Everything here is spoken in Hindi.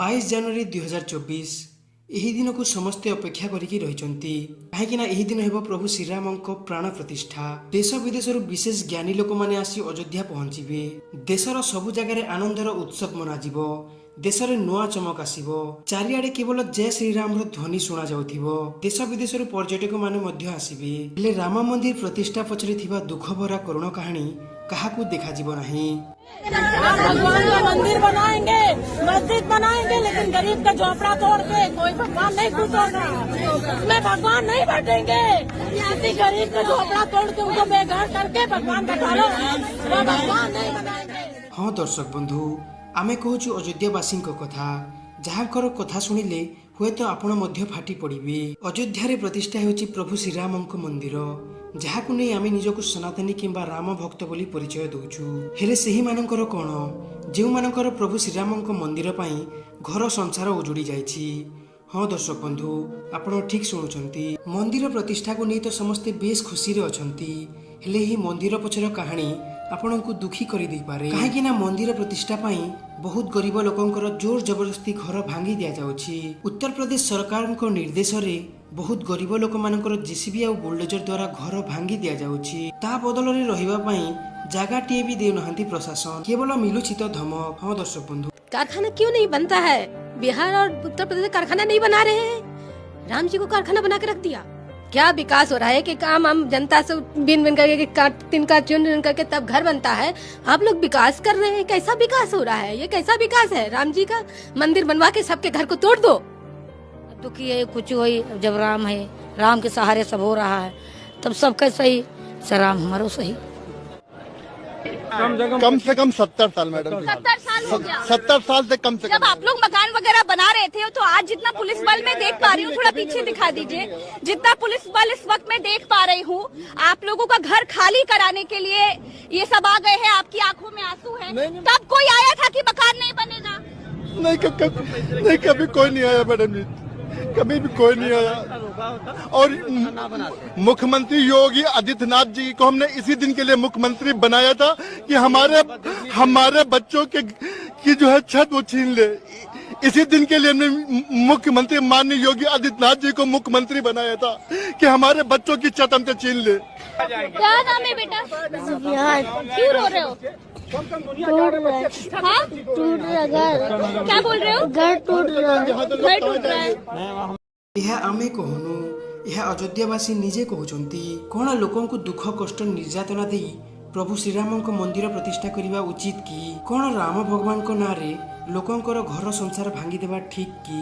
22 ଜାନୁଆରୀ 2024 ଏହି ଦିନକୁ ସମସ୍ତେ ଅପେକ୍ଷା କରିକି ରହିଛନ୍ତି କାହିଁକିନା ଏହି ଦିନ ହେବ ପ୍ରଭୁ ଶ୍ରୀରାମଙ୍କ ପ୍ରାଣ ପ୍ରତିଷ୍ଠା। ଦେଶ ବିଦେଶରୁ ବିଶେଷ ଜ୍ଞାନୀ ଲୋକମାନେ ଆସି ଅଯୋଧ୍ୟା ପହଞ୍ଚିବେ। ଦେଶର ସବୁ ଜାଗାରେ ଆନନ୍ଦର ଉତ୍ସବ ମନାଯିବ। ଦେଶରେ ନୂଆ ଚମକ ଆସିବ। ଚାରିଆଡେ କେବଳ ଜୟ ଶ୍ରୀରାମର ଧ୍ୱନି ଶୁଣା ଯାଉଥିବ। ଦେଶ ବିଦେଶରୁ ପର୍ଯ୍ୟଟକ ମାନେ ମଧ୍ୟ ଆସିବେ। ହେଲେ ରାମ ମନ୍ଦିର ପ୍ରତିଷ୍ଠା ପଛରେ ଥିବା ଦୁଃଖ ଭରା କରୁଣ କାହାଣୀ କାହାକୁ ଦେଖାଯିବ ନାହିଁ। भगवान का मंदिर बनाएंगे, मस्जिद बनाएंगे, लेकिन गरीब का झोपड़ा तोड़ के कोई भगवान नहीं खुश होगा। उसमें भगवान नहीं बैठेंगे। किसी गरीब का झोपड़ा तोड़ के उनको बेघर करके भगवान बैठा लो, वो भगवान नहीं बनाएंगे। हाँ दर्शक बंधु, आमे कहूछु अयोध्यावासी कथा जहाँकर कथा शुणिले हुए तो आपण मध्य फाटी पड़े। अयोध्या प्रतिष्ठा होछि प्रभु श्रीराम मंदिर जहाकु नहीं आमे निजको सनातनी किंबा राम भक्त बोली परिचय दउछु। हेले सेही मानकर कोन जेउ मानकर प्रभु श्रीराम मंदिर पई घर संसार उजुड़ी जाइछि। हाँ दर्शक बंधु, आपण ठीक शुणुचंती। मंदिर प्रतिष्ठा को नहीं तो समस्ते बेस खुशी रे अछंती। हेले ही मंदिर पछर कहानी आपण को दुखी कर दे पारे काहेकि ना मंदिर प्रतिष्ठा पाई बहुत गरीब लोकंकर जोर जबरदस्ती घर भांगी दिया जाउछि। उत्तर प्रदेश सरकार निर्देश रे बहुत गरीब लोक मानकर जेसीबी आ बुलडोजर द्वारा घर भांगी दिया जाउछि। ता बदल रे रहिबा पई जागाटिए भी देउ नहंती प्रशासन, केवल मिलुछि तो धमक। हाँ दर्शक बंधु, कारखाना क्यों नहीं बनता है? बिहार और उत्तर प्रदेश कारखाना नहीं बना रहे हैं। राम जी को कारखाना बना के रख दिया। क्या विकास हो रहा है कि काम हम जनता से बिन बिन करके तिनका चुन करके तब घर बनता है। आप लोग विकास कर रहे हैं, कैसा विकास हो रहा है? ये कैसा विकास है? राम जी का मंदिर बनवा के सबके घर को तोड़ दो। दुखी है कुछ हुई, जब राम है, राम के सहारे सब हो रहा है, तब सबका सही राम हमारो सही। कम से कम 70 साल मैडम, 70 साल हो गया। 70 साल से कम से कम। जब आप लोग मकान वगैरह बना रहे थे तो आज जितना पुलिस बल में देख पा रही हूँ, थोड़ा पीछे दिखा दीजिए, जितना पुलिस बल इस वक्त मैं देख पा रही हूँ, आप लोगों का घर खाली कराने के लिए ये सब आ गए हैं। आपकी आंखों में आंसू है। तब कोई आया था कि मकान नहीं बनेगा? नहीं, कभी कोई नहीं आया मैडम जी, कभी भी कोई नहीं आया। और मुख्यमंत्री योगी आदित्यनाथ जी को हमने इसी दिन के लिए मुख्यमंत्री बनाया था कि हमारे बच्चों के की जो है छत वो छीन ले। इसी दिन के लिए हमने मुख्यमंत्री माननीय योगी आदित्यनाथ जी को मुख्यमंत्री बनाया था कि हमारे बच्चों की छत हमसे छीन ले। क्या नाम है बेटा? क्यों रो रहे हो? हाँ? क्या बोल रहे हो? घर टूट रहा है। यह आमे कहनु, यह अयोध्यावासी निजे कहउचंती। कोन लोकन को दुख कष्ट निर्यातना देई प्रभु श्रीराम मंदिर प्रतिष्ठा करिबा उचित कि? कोन राम भगवान को नारे लोकंकर घर संसार भांगी देबा ठीक कि?